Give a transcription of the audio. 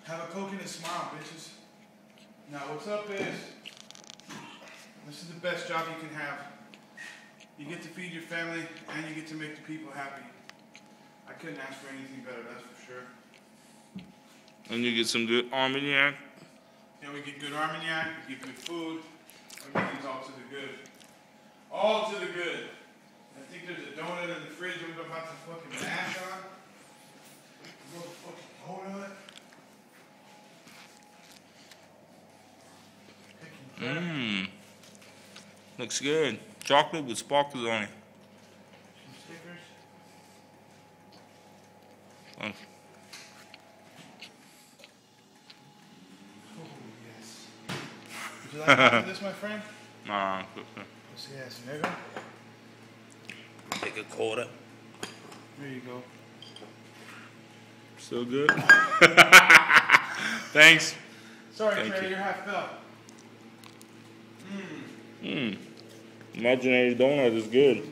Have a Coke and a smile, bitches. Now, what's up is, this is the best job you can have. You get to feed your family, and you get to make the people happy. I couldn't ask for anything better, that's for sure. And you get some good Armagnac. Yeah, we get good Armagnac, we get good food. Everything's all to the good. All to the good. I think there's a donut in the fridge I'm about to fucking mash on. Motherfucking donut. Mmm. Looks good. Chocolate with sparkles on it. Some stickers. Oh. Oh, yes. Would you like half of this, my friend? Nah. Yes, nigga. Take a quarter. There you go. So good. Thanks. Sorry, Thank Trey, you. you're half fell. Imaginary donut is good.